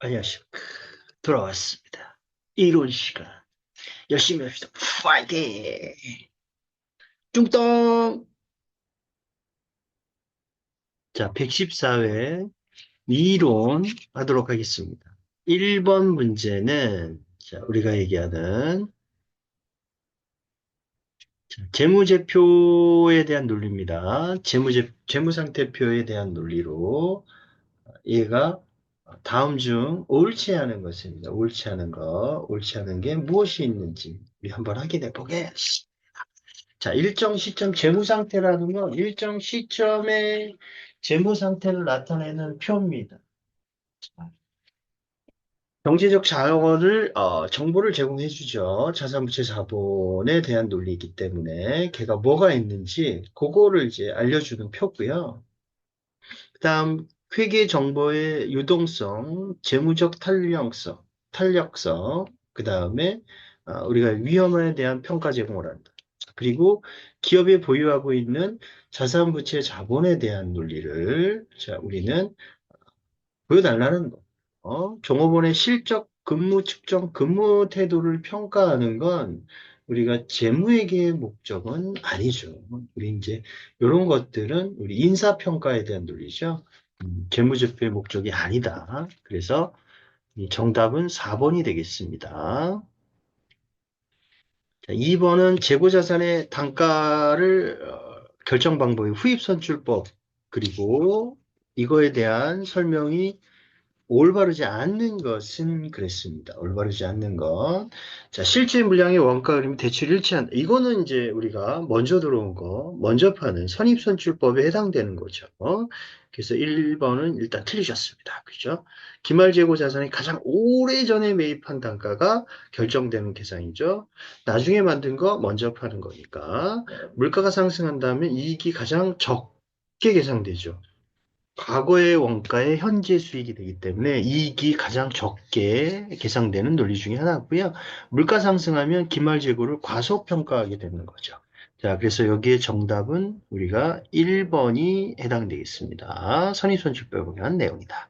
안녕하십니까. 돌아왔습니다. 이론 시간. 열심히 합시다. 파이팅! 뚱땅! 자, 114회 이론 하도록 하겠습니다. 1번 문제는, 자, 우리가 얘기하는 재무제표에 대한 논리입니다. 재무상태표에 대한 논리로 얘가 다음 중 옳지 않은 것입니다. 옳지 않은 게 무엇이 있는지 우리 한번 확인해 보겠습니다. 자, 일정 시점 재무 상태라는 건 일정 시점의 재무 상태를 나타내는 표입니다. 경제적 자원을 정보를 제공해 주죠. 자산부채 자본에 대한 논리이기 때문에 걔가 뭐가 있는지 그거를 이제 알려주는 표고요. 그다음 회계 정보의 유동성, 재무적 탄력성, 그다음에 우리가 위험에 대한 평가 제공을 한다. 그리고 기업이 보유하고 있는 자산 부채 자본에 대한 논리를 자, 우리는 보여달라는 거. 종업원의 실적 근무 측정 근무 태도를 평가하는 건 우리가 재무회계의 목적은 아니죠. 우리 이제 이런 것들은 우리 인사평가에 대한 논리죠. 재무제표의 목적이 아니다. 그래서 이 정답은 4번이 되겠습니다. 자, 2번은 재고자산의 단가를 결정 방법의 후입선출법 그리고 이거에 대한 설명이 올바르지 않는 것은 그랬습니다. 올바르지 않는 것. 자, 실제 물량의 원가 그림이 대출 일치한다. 이거는 이제 우리가 먼저 들어온 거, 먼저 파는 선입선출법에 해당되는 거죠. 그래서 1번은 일단 틀리셨습니다. 그죠? 기말재고 자산이 가장 오래전에 매입한 단가가 결정되는 계산이죠. 나중에 만든 거 먼저 파는 거니까. 물가가 상승한다면 이익이 가장 적게 계산되죠. 과거의 원가의 현재 수익이 되기 때문에 이익이 가장 적게 계상되는 논리 중에 하나고요. 물가 상승하면 기말재고를 과소평가하게 되는 거죠. 자, 그래서 여기에 정답은 우리가 1번이 해당되겠습니다. 선입선출법에 관한 내용이다.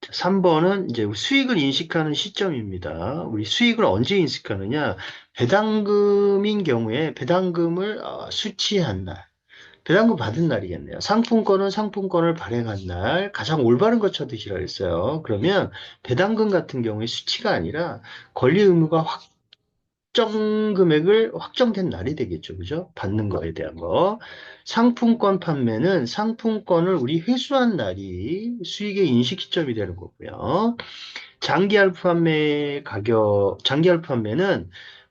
3번은 이제 수익을 인식하는 시점입니다. 우리 수익을 언제 인식하느냐? 배당금인 경우에 배당금을 수취한 날. 배당금 받은 날이겠네요. 상품권은 상품권을 발행한 날 가장 올바른 것 쳐드시라 했어요. 그러면 배당금 같은 경우에 수치가 아니라 권리 의무가 확정 금액을 확정된 날이 되겠죠. 그죠? 받는 거에 대한 거. 상품권 판매는 상품권을 우리 회수한 날이 수익의 인식 시점이 되는 거고요. 장기할 판매는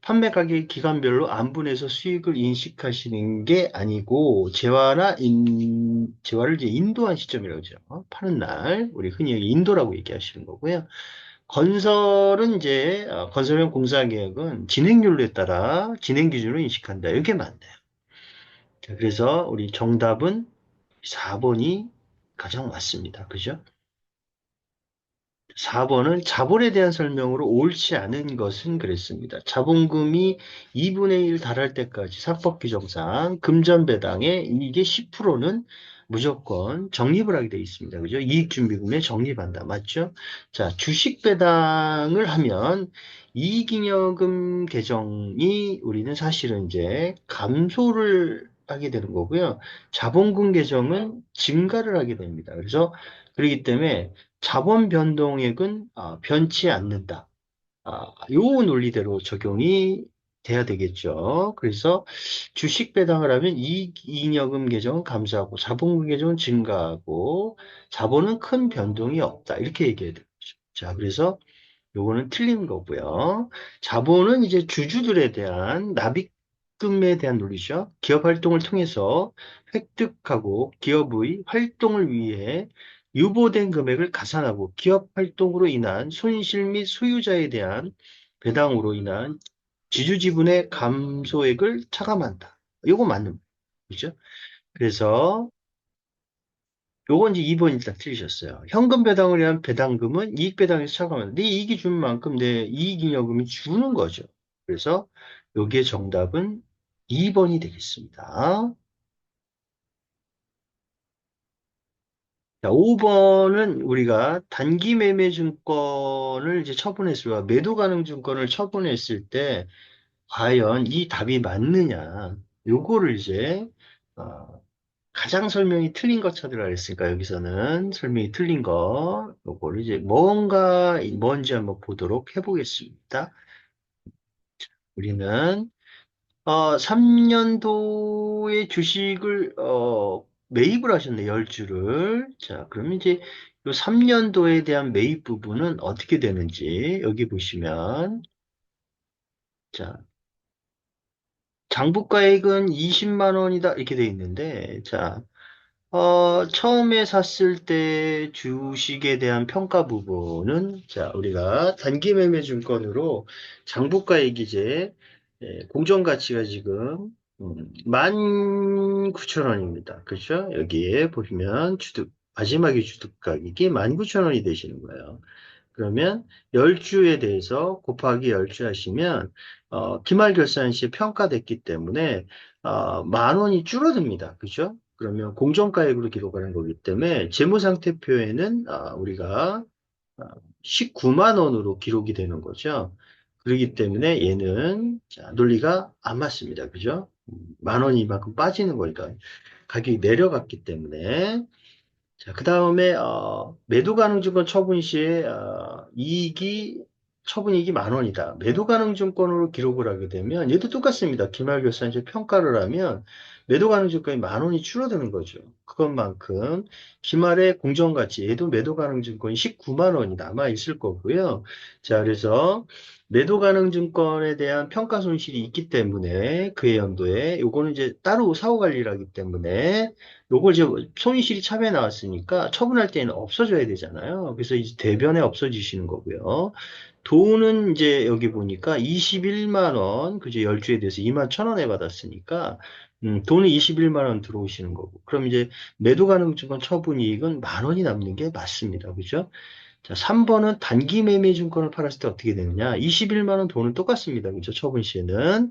판매 가격 기간별로 안분해서 수익을 인식하시는 게 아니고, 재화를 이제 인도한 시점이라고 하죠. 파는 날, 우리 흔히 인도라고 얘기하시는 거고요. 건설형 공사 계획은 진행률에 따라 진행 기준으로 인식한다. 이게 맞네요. 자, 그래서 우리 정답은 4번이 가장 맞습니다. 그죠? 4번은 자본에 대한 설명으로 옳지 않은 것은 그랬습니다. 자본금이 2분의 1 달할 때까지 상법 규정상 금전 배당에 이게 10%는 무조건 적립을 하게 되어 있습니다. 그죠? 이익준비금에 적립한다. 맞죠? 자, 주식 배당을 하면 이익잉여금 계정이 우리는 사실은 이제 감소를 하게 되는 거고요. 자본금 계정은 증가를 하게 됩니다. 그래서 그렇기 때문에 자본 변동액은 변치 않는다. 요 논리대로 적용이 돼야 되겠죠. 그래서 주식 배당을 하면 이익잉여금 계정은 감소하고 자본금 계정은 증가하고 자본은 큰 변동이 없다. 이렇게 얘기해야 되죠. 자, 그래서 요거는 틀린 거고요. 자본은 이제 주주들에 대한 납입금에 대한 논리죠. 기업 활동을 통해서 획득하고 기업의 활동을 위해 유보된 금액을 가산하고 기업 활동으로 인한 손실 및 소유자에 대한 배당으로 인한 지주 지분의 감소액을 차감한다. 요거 맞는 거죠. 그래서 요건 이제 2번 일단 틀리셨어요. 현금 배당을 위한 배당금은 이익 배당에서 차감한다. 네 이익이 준 만큼 내 이익잉여금이 주는 거죠. 그래서 여기에 정답은 2번이 되겠습니다. 자, 5번은 우리가 단기 매매 증권을 이제 처분했을 때, 매도 가능 증권을 처분했을 때, 과연 이 답이 맞느냐. 요거를 이제, 가장 설명이 틀린 거 찾으라 그랬으니까, 여기서는 설명이 틀린 거, 요거를 이제 뭔지 한번 보도록 해보겠습니다. 우리는 3년도에 주식을 매입을 하셨네, 10주를. 자, 그러면 이제 요 3년도에 대한 매입 부분은 어떻게 되는지 여기 보시면 자, 장부가액은 20만 원이다 이렇게 돼 있는데 자, 처음에 샀을 때 주식에 대한 평가 부분은, 자, 우리가 단기 매매 증권으로 장부가액 이제, 공정가치가 지금, 19,000원입니다. 그렇죠? 여기에 보시면 마지막에 주득 가격이 19,000원이 되시는 거예요. 그러면 10주에 대해서 곱하기 10주 하시면 기말결산 시에 평가됐기 때문에 만 원이 줄어듭니다. 그죠? 그러면 공정가액으로 기록하는 거기 때문에 재무상태표에는 우리가 아, 19만 원으로 기록이 되는 거죠. 그렇기 때문에 얘는 자, 논리가 안 맞습니다. 그죠? 만 원이 만큼 빠지는 거니까 가격이 내려갔기 때문에 자, 그 다음에, 매도 가능 증권 처분 시에, 처분이익이 만 원이다. 매도 가능 증권으로 기록을 하게 되면, 얘도 똑같습니다. 기말결산시 평가를 하면, 매도 가능 증권이 만 원이 줄어드는 거죠. 그것만큼, 기말의 공정가치, 얘도 매도 가능 증권이 19만 원이 남아있을 거고요. 자, 그래서, 매도 가능 증권에 대한 평가 손실이 있기 때문에, 그해 연도에, 요거는 이제 따로 사후 관리를 하기 때문에, 요걸 이제 손실이 차변에 나왔으니까 처분할 때는 없어져야 되잖아요. 그래서 이제 대변에 없어지시는 거고요. 돈은 이제 여기 보니까 21만 원, 그죠? 10주에 대해서 2만 1,000원에 받았으니까, 돈은 21만 원 들어오시는 거고. 그럼 이제 매도 가능 증권 처분 이익은 만 원이 남는 게 맞습니다. 그죠? 자, 3번은 단기 매매 증권을 팔았을 때 어떻게 되느냐? 21만 원 돈은 똑같습니다. 그죠? 처분 시에는.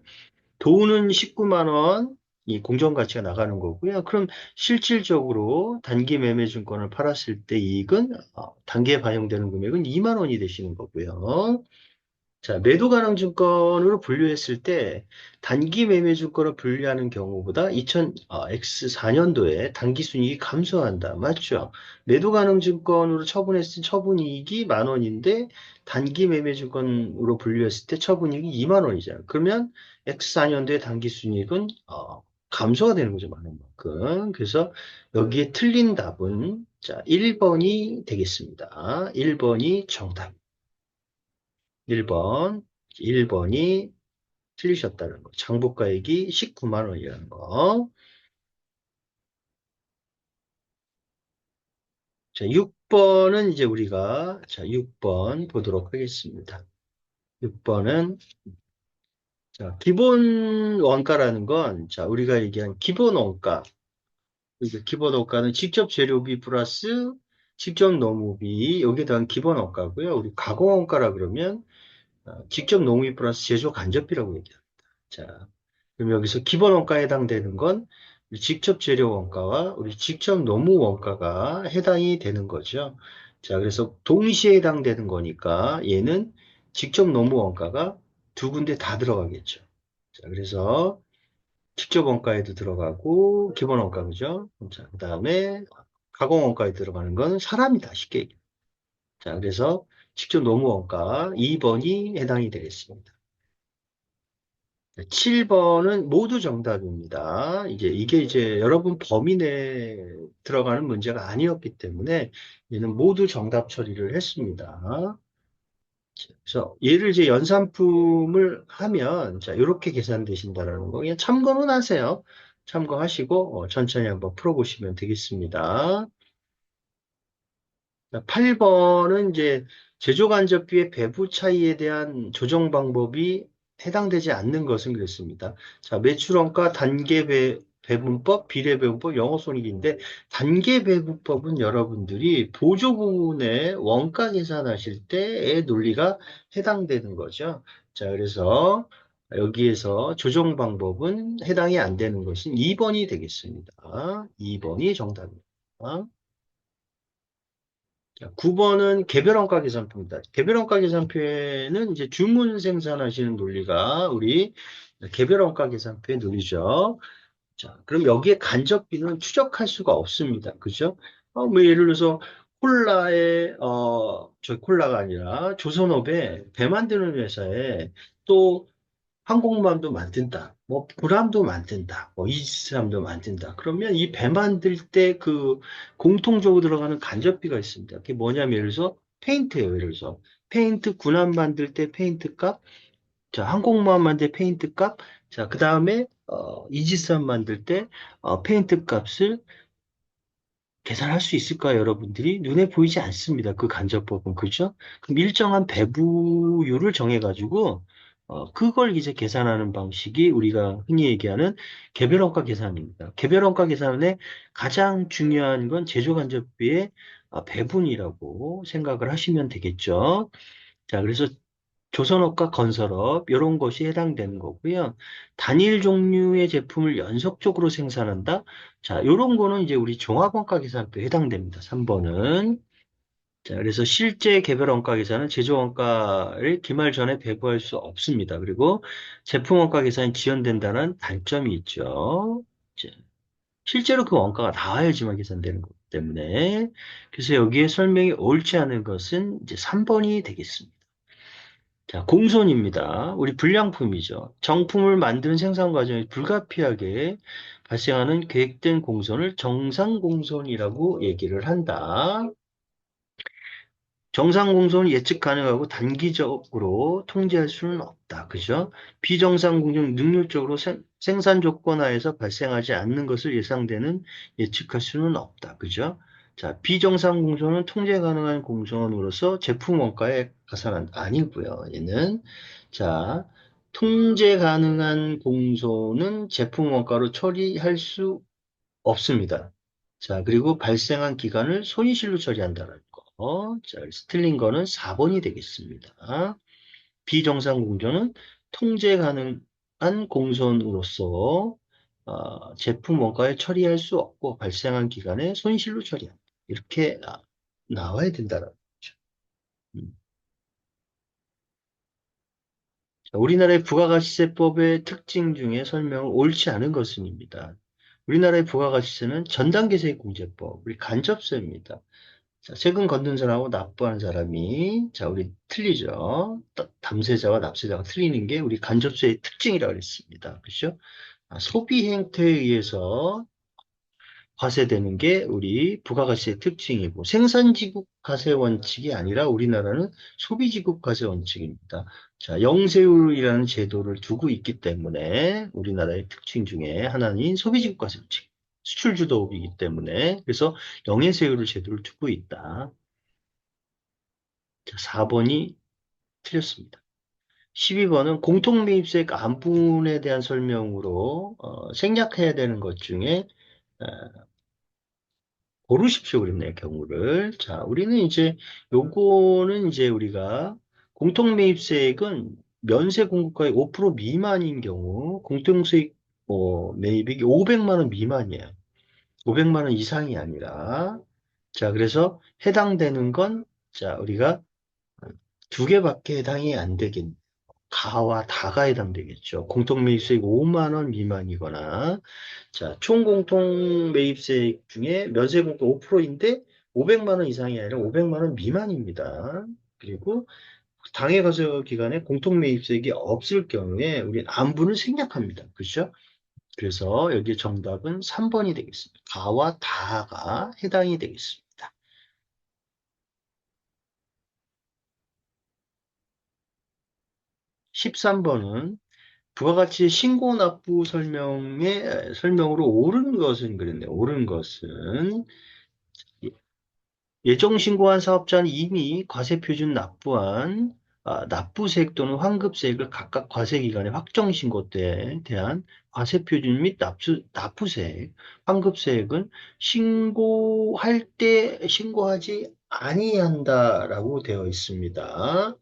돈은 19만 원, 이 공정가치가 나가는 거고요. 그럼 실질적으로 단기 매매 증권을 팔았을 때 이익은 단기에 반영되는 금액은 2만 원이 되시는 거고요. 자, 매도 가능 증권으로 분류했을 때 단기 매매 증권을 분류하는 경우보다 X4년도에 단기 순이익이 감소한다. 맞죠? 매도 가능 증권으로 처분했을 때 처분이익이 만 원인데 단기 매매 증권으로 분류했을 때 처분이익이 2만 원이잖아요. 그러면 X4년도에 단기 순이익은 감소가 되는 거죠. 많은 만큼. 그래서 여기에 틀린 답은 자, 1번이 되겠습니다. 1번이 정답. 1번, 1번이 틀리셨다는 거. 장부가액이 19만 원이라는 거. 자, 6번은 이제 우리가, 자, 6번 보도록 하겠습니다. 6번은, 자, 기본 원가라는 건, 자, 우리가 얘기한 기본 원가. 이게 기본 원가는 직접 재료비 플러스 직접 노무비, 여기에 대한 기본 원가고요. 우리 가공 원가라 그러면, 직접 노무비 플러스 제조 간접비라고 얘기합니다. 자, 그럼 여기서 기본 원가에 해당되는 건 우리 직접 재료 원가와 우리 직접 노무 원가가 해당이 되는 거죠. 자, 그래서 동시에 해당되는 거니까 얘는 직접 노무 원가가 두 군데 다 들어가겠죠. 자, 그래서 직접 원가에도 들어가고 기본 원가 그죠? 자, 그다음에 가공 원가에 들어가는 건 사람이다 쉽게 얘기해. 자, 그래서 직접 노무 원가 2번이 해당이 되겠습니다. 7번은 모두 정답입니다. 이게 이제 여러분 범위 내에 들어가는 문제가 아니었기 때문에 얘는 모두 정답 처리를 했습니다. 그래서 얘를 이제 연산품을 하면 자, 이렇게 계산되신다라는 거 그냥 참고는 하세요. 참고하시고 천천히 한번 풀어보시면 되겠습니다. 8번은 이제 제조간접비의 배부 차이에 대한 조정 방법이 해당되지 않는 것은 그렇습니다. 자, 매출원가 배분법, 비례배분법, 영업손익인데 단계 배분법은 여러분들이 보조 부문의 원가 계산하실 때의 논리가 해당되는 거죠. 자, 그래서 여기에서 조정 방법은 해당이 안 되는 것은 2번이 되겠습니다. 2번이 정답입니다. 자, 9번은 개별원가 계산표입니다. 개별원가 계산표에는 이제 주문 생산하시는 논리가 우리 개별원가 계산표의 논리죠. 자, 그럼 여기에 간접비는 추적할 수가 없습니다. 그죠? 뭐 예를 들어서 저 콜라가 아니라 조선업에 배 만드는 회사에 또 항공모함도 만든다. 뭐 구람도 만든다. 뭐 이지스함도 만든다. 그러면 이 배 만들 때 그 공통적으로 들어가는 간접비가 있습니다. 그게 뭐냐면 예를 들어서 페인트예요. 예를 들어서 페인트 군함 만들 때 페인트 값, 자 항공모함 만들 때 페인트 값, 자 그다음에 이지스함 만들 때 페인트 값을 계산할 수 있을까요, 여러분들이? 눈에 보이지 않습니다. 그 간접법은, 그죠? 그럼 일정한 배부율을 정해가지고, 그걸 이제 계산하는 방식이 우리가 흔히 얘기하는 개별원가 계산입니다. 개별원가 계산의 가장 중요한 건 제조간접비의 배분이라고 생각을 하시면 되겠죠. 자, 그래서 조선업과 건설업 이런 것이 해당되는 거고요. 단일 종류의 제품을 연속적으로 생산한다. 자, 이런 거는 이제 우리 종합원가 계산표에 해당됩니다. 3번은. 자, 그래서 실제 개별 원가 계산은 제조 원가를 기말 전에 배부할 수 없습니다. 그리고 제품 원가 계산이 지연된다는 단점이 있죠. 자, 실제로 그 원가가 나와야지만 계산되는 거기 때문에. 그래서 여기에 설명이 옳지 않은 것은 이제 3번이 되겠습니다. 자, 공손입니다. 우리 불량품이죠. 정품을 만드는 생산 과정에 불가피하게 발생하는 계획된 공손을 정상 공손이라고 얘기를 한다. 정상 공손은 예측 가능하고 단기적으로 통제할 수는 없다. 그죠? 비정상 공존은 능률적으로 생산 조건 하에서 발생하지 않는 것을 예상되는 예측할 수는 없다. 그죠? 자, 비정상 공손은 통제 가능한 공손으로서 제품 원가에 가산한 아니고요. 얘는 자, 통제 가능한 공손은 제품 원가로 처리할 수 없습니다. 자, 그리고 발생한 기간을 손실로 처리한다는 거. 자, 그래서 틀린 거는 4번이 되겠습니다. 비정상 공조는 통제 가능한 공손으로서 제품 원가에 처리할 수 없고 발생한 기간에 손실로 처리한다. 이렇게 나와야 된다는 거죠. 음. 자, 우리나라의 부가가치세법의 특징 중에 설명을 옳지 않은 것은입니다. 우리나라의 부가가치세는 전단계세공제법, 우리 간접세입니다. 자, 세금 걷는 사람하고 납부하는 사람이, 자, 우리 틀리죠. 담세자와 납세자가 틀리는 게 우리 간접세의 특징이라고 그랬습니다. 그죠? 소비 행태에 의해서 과세되는 게 우리 부가가치의 특징이고, 생산지급 과세 원칙이 아니라 우리나라는 소비지급 과세 원칙입니다. 자, 영세율이라는 제도를 두고 있기 때문에 우리나라의 특징 중에 하나인 소비지급 과세 원칙. 수출주도업이기 때문에, 그래서 영해세율을 제도를 두고 있다. 자, 4번이 틀렸습니다. 12번은 공통매입세 안분에 대한 설명으로 생략해야 되는 것 중에 어, 고르십시오 그랬네요, 경우를. 자, 우리는 이제 요거는 이제 우리가 공통매입세액은 면세 공급가의 5% 미만인 경우 공통수익 매입액이 500만 원 미만이에요. 500만 원 이상이 아니라. 자, 그래서 해당되는 건 자, 우리가 두 개밖에 해당이 안 되겠네. 가와 다가 해당되겠죠. 공통매입세액 5만 원 미만이거나, 자, 총 공통매입세액 중에 면세공도 5%인데 500만 원 이상이 아니라 500만 원 미만입니다. 그리고 당해가서 기간에 공통매입세액이 없을 경우에 우리는 안분을 생략합니다. 그렇죠? 그래서 여기 정답은 3번이 되겠습니다. 가와 다가 해당이 되겠습니다. 13번은 부가가치 신고 납부 설명으로 옳은 것은 그랬네요. 옳은 것은 예정 신고한 사업자는 이미 과세표준 납부한 납부세액 또는 환급세액을 각각 과세기간의 확정 신고 때에 대한 과세표준 및 납부세액, 환급세액은 신고할 때 신고하지 아니한다라고 되어 있습니다.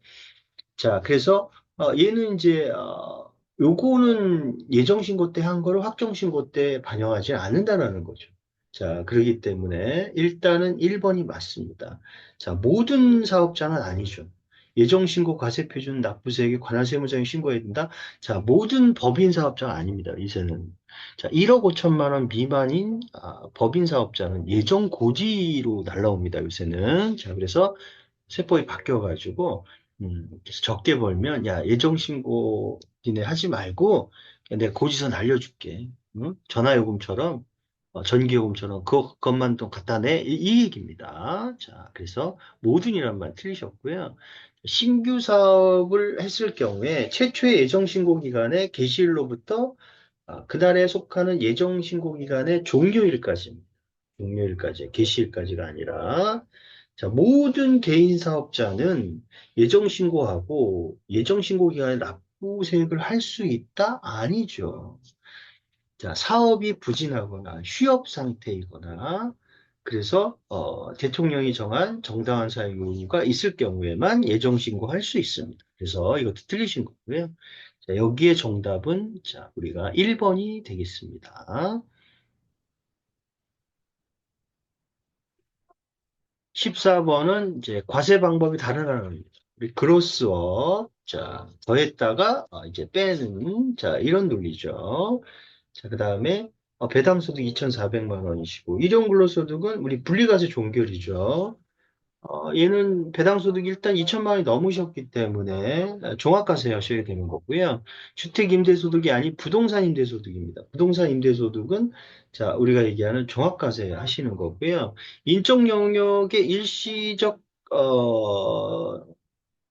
자, 그래서 얘는 이제 요거는 예정 신고 때 한 거를 확정 신고 때 반영하지 않는다는 거죠. 자, 그러기 때문에 일단은 1번이 맞습니다. 자, 모든 사업자는 아니죠. 예정신고 과세표준 납부세액에 관한 세무자에 신고해야 된다. 자, 모든 법인 사업자가 아닙니다. 이제는. 자, 1억 5천만 원 미만인 법인 사업자는 예정 고지로 날라옵니다. 요새는. 자, 그래서 세법이 바뀌어가지고 그래서 적게 벌면 야 예정신고 니네 하지 말고 내가 고지서 날려줄게. 응? 전화요금처럼 전기요금처럼 그것만 좀 갖다 내. 이 얘기입니다. 자, 그래서 모든이란 말 틀리셨고요. 신규 사업을 했을 경우에 최초의 예정신고 기간에 개시일로부터 그날에 속하는 예정신고 기간의 종료일까지입니다. 종료일까지, 개시일까지가 아니라 자, 모든 개인 사업자는 예정신고하고 예정신고 기간에 납부세액을 할 수 있다? 아니죠. 자, 사업이 부진하거나 휴업 상태이거나 그래서 대통령이 정한 정당한 사유가 있을 경우에만 예정신고할 수 있습니다. 그래서 이것도 틀리신 거고요. 자, 여기에 정답은 자, 우리가 1번이 되겠습니다. 14번은 이제 과세 방법이 다르다는 거죠. 우리 그로스업, 자, 더했다가 이제 빼는, 자, 이런 논리죠. 자, 그 다음에 배당소득 2,400만 원이시고, 일용근로소득은 우리 분리과세 종결이죠. 얘는 배당소득이 일단 2천만 원이 넘으셨기 때문에 종합과세 하셔야 되는 거고요. 주택임대소득이 아닌 부동산임대소득입니다. 부동산임대소득은 자 우리가 얘기하는 종합과세 하시는 거고요. 인적 영역의 일시적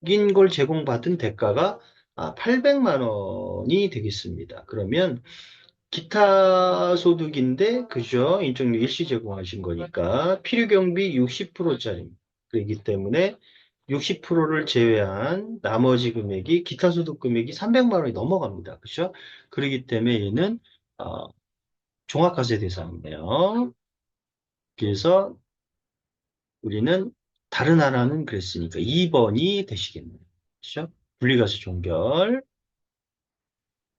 인 걸 제공받은 대가가 800만 원이 되겠습니다. 그러면 기타 소득인데, 그죠? 인적료 일시 제공하신 거니까, 필요경비 60%짜리입니다. 그렇기 때문에 60%를 제외한 나머지 금액이, 기타 소득 금액이 300만 원이 넘어갑니다. 그죠? 그렇기 때문에 얘는, 어, 종합과세 대상이네요. 그래서 우리는 다른 하나는 그랬으니까 2번이 되시겠네요. 그죠? 분리과세 종결.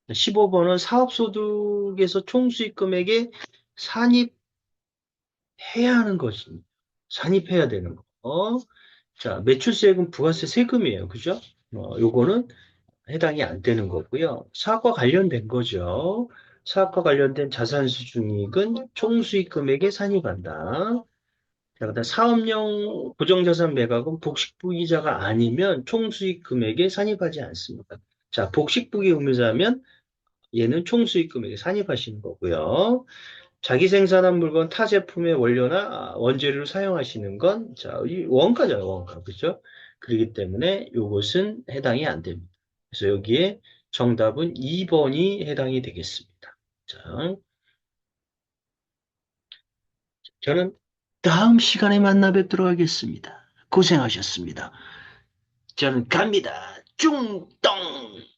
15번은 사업소득에서 총수익 금액의 산입 해야 하는 것입니다. 산입해야 되는 거. 자, 매출세액은 부가세 세금이에요. 그죠? 요거는 해당이 안 되는 거고요. 사업과 관련된 거죠. 사업과 관련된 자산 수준이익은 총수익 금액에 산입한다. 자, 그다음 사업용 고정자산 매각은 복식부기자가 아니면 총수익 금액에 산입하지 않습니다. 자, 복식부기 의무자면 얘는 총수익 금액에 산입하시는 거고요. 자기 생산한 물건 타 제품의 원료나 원재료를 사용하시는 건, 자, 이 원가잖아요, 원가. 그죠? 그렇기 때문에 이것은 해당이 안 됩니다. 그래서 여기에 정답은 2번이 해당이 되겠습니다. 자, 저는 다음 시간에 만나 뵙도록 하겠습니다. 고생하셨습니다. 저는 갑니다. 쭝똥!